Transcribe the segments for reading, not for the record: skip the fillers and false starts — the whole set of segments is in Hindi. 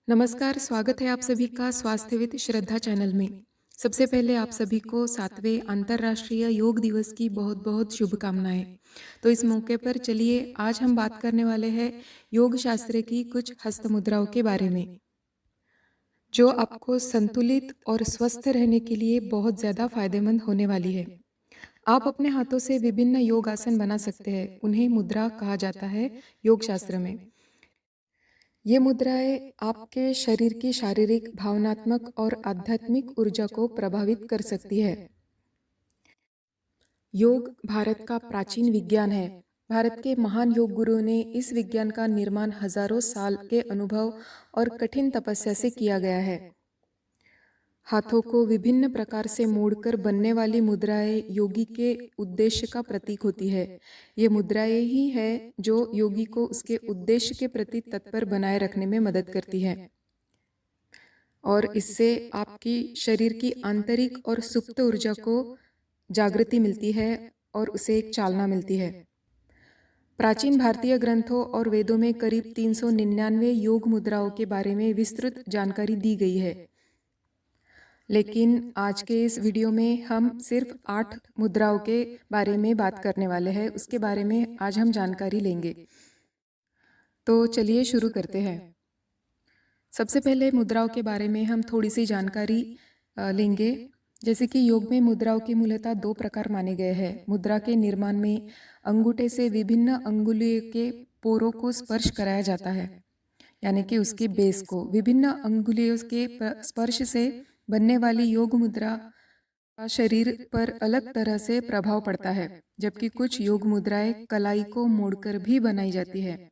नमस्कार, स्वागत है आप सभी का स्वास्थ्यविद श्रद्धा चैनल में। सबसे पहले आप सभी को 7वें अंतर्राष्ट्रीय योग दिवस की बहुत-बहुत शुभकामनाएँ। तो इस मौके पर चलिए आज हम बात करने वाले हैं योग शास्त्र की कुछ हस्त मुद्राओं के बारे में, जो आपको संतुलित और स्वस्थ रहने के लिए बहुत ज़्यादा फायदेमंद होने वाली है। आप अपने हाथों से विभिन्न योग आसन बना सकते हैं, उन्हें मुद्रा कहा जाता है योग शास्त्र में। ये मुद्राएं आपके शरीर की शारीरिक, भावनात्मक और आध्यात्मिक ऊर्जा को प्रभावित कर सकती है। योग भारत का प्राचीन विज्ञान है। भारत के महान योग गुरुओं ने इस विज्ञान का निर्माण हजारों साल के अनुभव और कठिन तपस्या से किया गया है। हाथों को विभिन्न प्रकार से मोड़कर बनने वाली मुद्राएं योगी के उद्देश्य का प्रतीक होती है। ये मुद्राएं ही है जो योगी को उसके उद्देश्य के प्रति तत्पर बनाए रखने में मदद करती है और इससे आपकी शरीर की आंतरिक और सुप्त ऊर्जा को जागृति मिलती है और उसे एक चालना मिलती है। प्राचीन भारतीय ग्रंथों और वेदों में करीब 399 योग मुद्राओं के बारे में विस्तृत जानकारी दी गई है, लेकिन आज के इस वीडियो में हम सिर्फ 8 मुद्राओं के बारे में बात करने वाले हैं। उसके बारे में आज हम जानकारी लेंगे। तो चलिए शुरू करते हैं। सबसे पहले मुद्राओं के बारे में हम थोड़ी सी जानकारी लेंगे। जैसे कि योग में मुद्राओं की मूलतः 2 प्रकार माने गए हैं। मुद्रा के निर्माण में अंगूठे से विभिन्न अंगुलियों के पोरों को स्पर्श कराया जाता है, यानी कि उसके बेस को। विभिन्न अंगुलियों के स्पर्श से बनने वाली योग मुद्रा का शरीर पर अलग तरह से प्रभाव पड़ता है, जबकि कुछ योग मुद्राएं कलाई को मोड़कर भी बनाई जाती है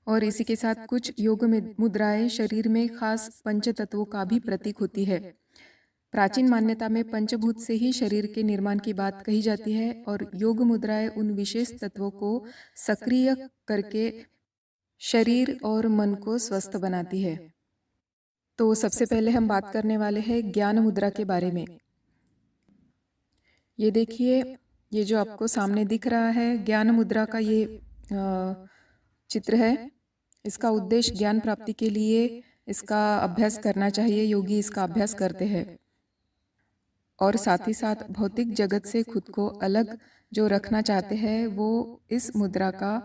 और इसी के साथ कुछ योग मुद्राएं शरीर में खास पंच तत्वों का भी प्रतीक होती है। प्राचीन मान्यता में पंचभूत से ही शरीर के निर्माण की बात कही जाती है और योग मुद्राएं उन विशेष तत्वों को सक्रिय करके शरीर और मन को स्वस्थ बनाती है। तो सबसे पहले हम बात करने वाले हैं ज्ञान मुद्रा के बारे में। ये देखिए, ये जो आपको सामने दिख रहा है ज्ञान मुद्रा का ये चित्र है। इसका उद्देश्य ज्ञान प्राप्ति के लिए इसका अभ्यास करना चाहिए। योगी इसका अभ्यास करते हैं और साथ ही साथ भौतिक जगत से खुद को अलग जो रखना चाहते हैं वो इस मुद्रा का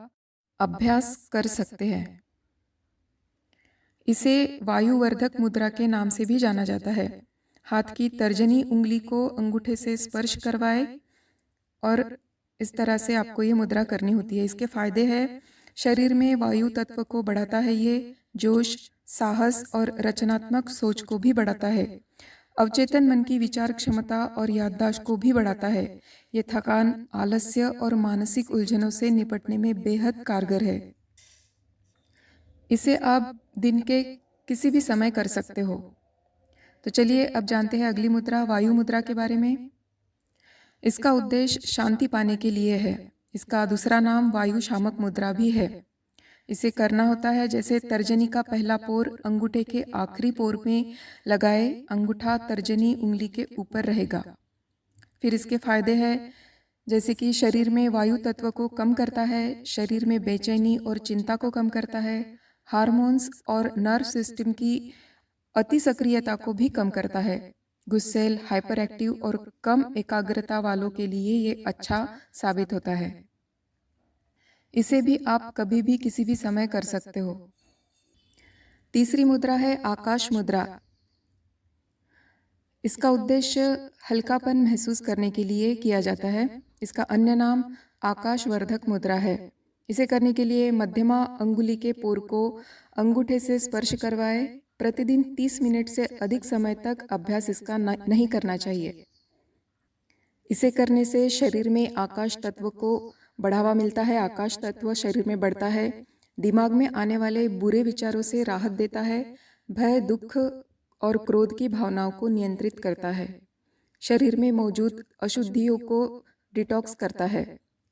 अभ्यास कर सकते हैं। इसे वायुवर्धक मुद्रा के नाम से भी जाना जाता है। हाथ की तर्जनी उंगली को अंगूठे से स्पर्श करवाए और इस तरह से आपको ये मुद्रा करनी होती है। इसके फायदे हैं, शरीर में वायु तत्व को बढ़ाता है, ये जोश, साहस और रचनात्मक सोच को भी बढ़ाता है। अवचेतन मन की विचार क्षमता और याददाश्त को भी बढ़ाता है। ये थकान, आलस्य और मानसिक उलझनों से निपटने में बेहद कारगर है। इसे आप दिन के किसी भी समय कर सकते हो। तो चलिए अब जानते हैं अगली मुद्रा वायु मुद्रा के बारे में। इसका उद्देश्य शांति पाने के लिए है। इसका दूसरा नाम वायु शामक मुद्रा भी है। इसे करना होता है जैसे तर्जनी का पहला पोर अंगूठे के आखिरी पोर में लगाए, अंगूठा तर्जनी उंगली के ऊपर रहेगा। फिर इसके फायदे हैं जैसे कि शरीर में वायु तत्व को कम करता है, शरीर में बेचैनी और चिंता को कम करता है, हार्मोन्स और नर्व सिस्टम की अति सक्रियता को भी कम करता है। गुस्सैल, हाइपर एक्टिव और कम एकाग्रता वालों के लिए ये अच्छा साबित होता है। इसे भी आप कभी भी किसी भी समय कर सकते हो। तीसरी मुद्रा है आकाश मुद्रा। इसका उद्देश्य हल्कापन महसूस करने के लिए किया जाता है। इसका अन्य नाम आकाशवर्धक मुद्रा है। इसे करने के लिए मध्यमा अंगुली के पोर को अंगूठे से स्पर्श करवाए। प्रतिदिन 30 मिनट से अधिक समय तक अभ्यास इसका नहीं करना चाहिए। इसे करने से शरीर में आकाश तत्व को बढ़ावा मिलता है। आकाश तत्व शरीर में बढ़ता है, दिमाग में आने वाले बुरे विचारों से राहत देता है, भय, दुख और क्रोध की भावनाओं को नियंत्रित करता है, शरीर में मौजूद अशुद्धियों को डिटॉक्स करता है।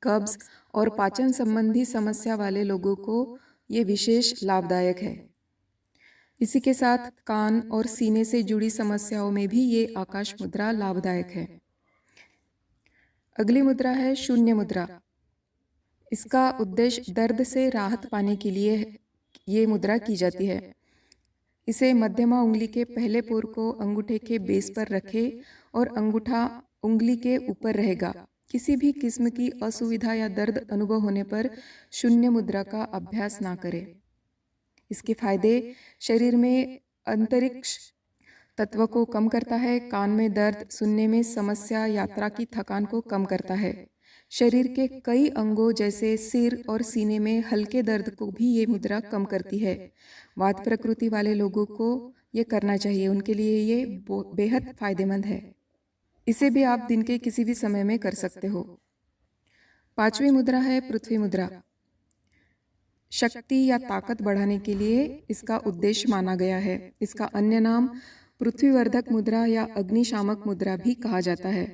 कब्ज और पाचन संबंधी समस्या वाले लोगों को ये विशेष लाभदायक है। इसी के साथ कान और सीने से जुड़ी समस्याओं में भी ये आकाश मुद्रा लाभदायक है। अगली मुद्रा है शून्य मुद्रा। इसका उद्देश्य दर्द से राहत पाने के लिए ये मुद्रा की जाती है। इसे मध्यमा उंगली के पहले पोर को अंगूठे के बेस पर रखें और अंगूठा उंगली के ऊपर रहेगा। किसी भी किस्म की असुविधा या दर्द अनुभव होने पर शून्य मुद्रा का अभ्यास ना करें। इसके फायदे: शरीर में अंतरिक्ष तत्व को कम करता है, कान में दर्द, सुनने में समस्या, यात्रा की थकान को कम करता है। शरीर के कई अंगों जैसे सिर और सीने में हल्के दर्द को भी ये मुद्रा कम करती है। वात प्रकृति वाले लोगों को ये करना चाहिए, उनके लिए ये बेहद फायदेमंद है। इसे भी आप दिन के किसी भी समय में कर सकते हो। पांचवी मुद्रा है पृथ्वी मुद्रा। शक्ति या ताकत बढ़ाने के लिए इसका उद्देश्य माना गया है। इसका अन्य नाम पृथ्वीवर्धक मुद्रा या अग्निशामक मुद्रा भी कहा जाता है।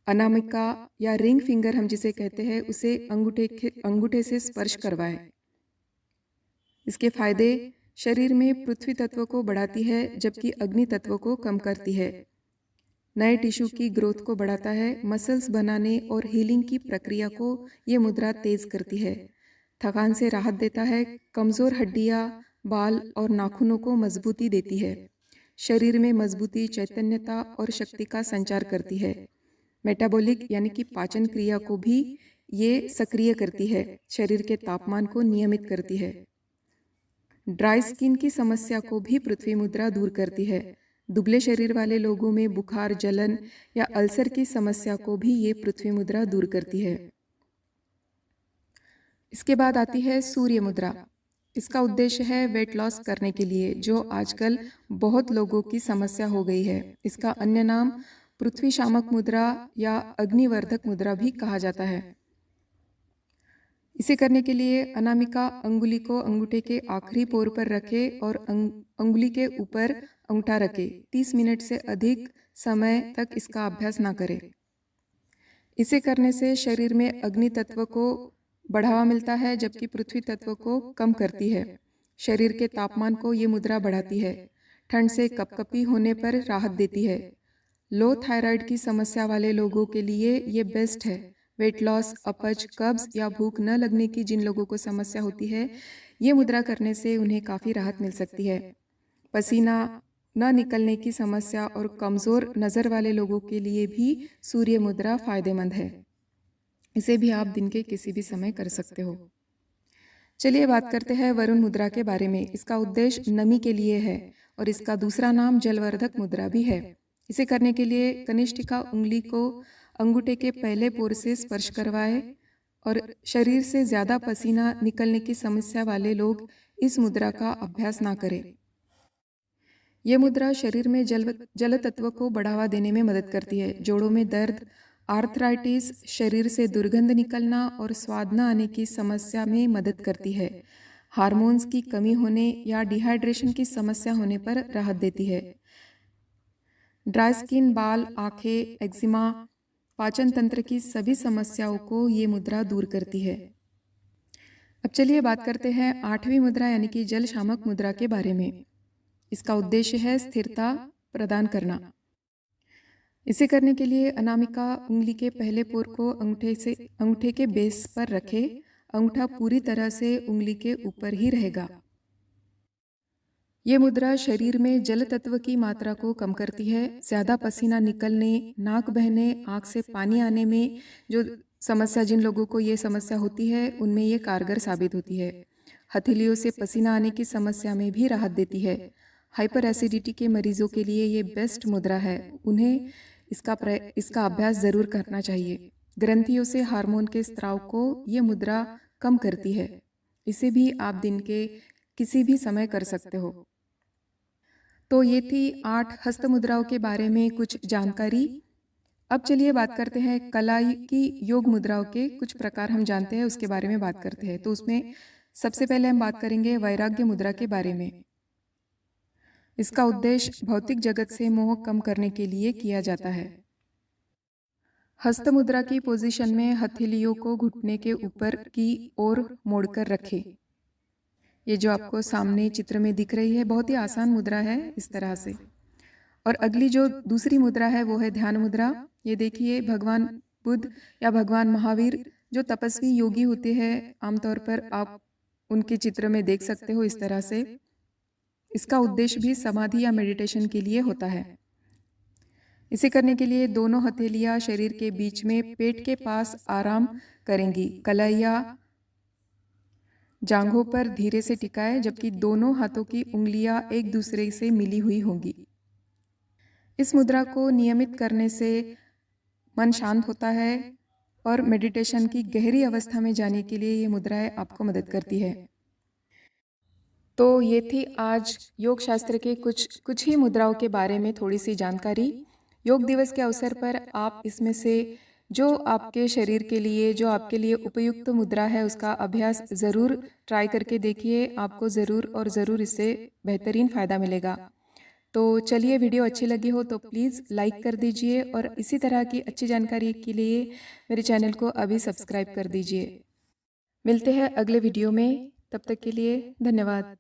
अनामिका या रिंग फिंगर हम जिसे कहते हैं, उसे अंगूठे से स्पर्श करवाएं। इसके फायदे: शरीर में पृथ्वी तत्व को बढ़ाती है जबकि अग्नि तत्व को कम करती है। नए टिश्यू की ग्रोथ को बढ़ाता है। मसल्स बनाने और हीलिंग की प्रक्रिया को ये मुद्रा तेज करती है। थकान से राहत देता है। कमजोर हड्डियां, बाल और नाखूनों को मजबूती देती है। शरीर में मजबूती, चैतन्यता और शक्ति का संचार करती है। मेटाबॉलिक यानी कि पाचन क्रिया को भी ये सक्रिय करती है। शरीर के तापमान को नियमित करती है। ड्राई स्किन की समस्या को भी पृथ्वी मुद्रा दूर करती है। दुबले शरीर वाले लोगों में बुखार, जलन या अल्सर की समस्या को भी ये पृथ्वी मुद्रा दूर करती है। इसके बाद आती है सूर्य मुद्रा। इसका उद्देश्य है वेट लॉस करने के लिए, जो आजकल बहुत लोगों की समस्या हो गई है। इसका अन्य नाम पृथ्वी शामक मुद्रा या अग्निवर्धक मुद्रा भी कहा जाता है। इसे करने के लिए अनामिका अंगुली को अंगूठे के आखिरी पोर पर रखें और अंगुली के ऊपर अंगूठा रखें। 30 मिनट से अधिक समय तक इसका अभ्यास ना करें। इसे करने से शरीर में अग्नि तत्व को बढ़ावा मिलता है जबकि पृथ्वी तत्व को कम करती है। शरीर के तापमान को ये मुद्रा बढ़ाती है। ठंड से कपकपी होने पर राहत देती है। लो थायराइड की समस्या वाले लोगों के लिए ये बेस्ट है। वेट लॉस, अपच, कब्ज या भूख न लगने की जिन लोगों को समस्या होती है, ये मुद्रा करने से उन्हें काफ़ी राहत मिल सकती है। पसीना न निकलने की समस्या और कमज़ोर नज़र वाले लोगों के लिए भी सूर्य मुद्रा फायदेमंद है। इसे भी आप दिन के किसी भी समय कर सकते हो। चलिए बात करते हैं वरुण मुद्रा के बारे में। इसका उद्देश्य नमी के लिए है और इसका दूसरा नाम जलवर्धक मुद्रा भी है। इसे करने के लिए कनिष्ठिका उंगली को अंगूठे के पहले पोर से स्पर्श करवाएं और शरीर से ज़्यादा पसीना निकलने की समस्या वाले लोग इस मुद्रा का अभ्यास ना करें। यह मुद्रा शरीर में जल तत्व को बढ़ावा देने में मदद करती है। जोड़ों में दर्द, आर्थराइटिस, शरीर से दुर्गंध निकलना और स्वाद न आने की समस्या में मदद करती है। हार्मोन्स की कमी होने या डिहाइड्रेशन की समस्या होने पर राहत देती है। ड्राई स्किन, बाल, आंखें, एक्जिमा, पाचन तंत्र की सभी समस्याओं को ये मुद्रा दूर करती है। अब चलिए बात करते हैं 8वीं मुद्रा यानी कि जल शामक मुद्रा के बारे में। इसका उद्देश्य है स्थिरता प्रदान करना। इसे करने के लिए अनामिका उंगली के पहले पोर को अंगूठे के बेस पर रखें। अंगूठा पूरी तरह से उंगली के ऊपर ही रहेगा। ये मुद्रा शरीर में जल तत्व की मात्रा को कम करती है। ज़्यादा पसीना निकलने, नाक बहने, आँख से पानी आने में जो समस्या जिन लोगों को ये समस्या होती है, उनमें ये कारगर साबित होती है। हथेलियों से पसीना आने की समस्या में भी राहत देती है। हाइपर एसिडिटी के मरीजों के लिए ये बेस्ट मुद्रा है। उन्हें इसका अभ्यास ज़रूर करना चाहिए। ग्रंथियों से हार्मोन के स्त्राव को ये मुद्रा कम करती है। इसे भी आप दिन के किसी भी समय कर सकते हो। तो ये थी 8 हस्त मुद्राओं के बारे में कुछ जानकारी। अब चलिए बात करते हैं कलाई की योग मुद्राओं के कुछ प्रकार हम जानते हैं, उसके बारे में बात करते हैं। तो उसमें सबसे पहले हम बात करेंगे वैराग्य मुद्रा के बारे में। इसका उद्देश्य भौतिक जगत से मोह कम करने के लिए किया जाता है। हस्त मुद्रा की पोजीशन में हथेलियों को घुटने के ऊपर की ओर मोड़कर रखें। ये जो आपको सामने चित्र में दिख रही है, बहुत ही आसान मुद्रा है इस तरह से। और अगली जो दूसरी मुद्रा है वो है ध्यान मुद्रा। ये देखिए, भगवान बुद्ध या भगवान महावीर जो तपस्वी योगी होते हैं, आमतौर पर आप उनके चित्र में देख सकते हो इस तरह से। इसका उद्देश्य भी समाधि या मेडिटेशन के लिए होता है। इसे करने के लिए दोनों हथेलियां शरीर के बीच में पेट के पास आराम करेंगी। कलाई जांघों पर धीरे से टिकाएं, जबकि दोनों हाथों की उंगलियां एक दूसरे से मिली हुई होंगी। इस मुद्रा को नियमित करने से मन शांत होता है और मेडिटेशन की गहरी अवस्था में जाने के लिए ये मुद्राएं आपको मदद करती है। तो ये थी आज योग शास्त्र के कुछ ही मुद्राओं के बारे में थोड़ी सी जानकारी। योग दिवस के अवसर पर आप इसमें से जो आपके शरीर के लिए, जो आपके लिए उपयुक्त मुद्रा है, उसका अभ्यास ज़रूर ट्राई करके देखिए। आपको ज़रूर और ज़रूर इससे बेहतरीन फ़ायदा मिलेगा। तो चलिए, वीडियो अच्छी लगी हो तो प्लीज़ लाइक कर दीजिए और इसी तरह की अच्छी जानकारी के लिए मेरे चैनल को अभी सब्सक्राइब कर दीजिए। मिलते हैं अगले वीडियो में, तब तक के लिए धन्यवाद।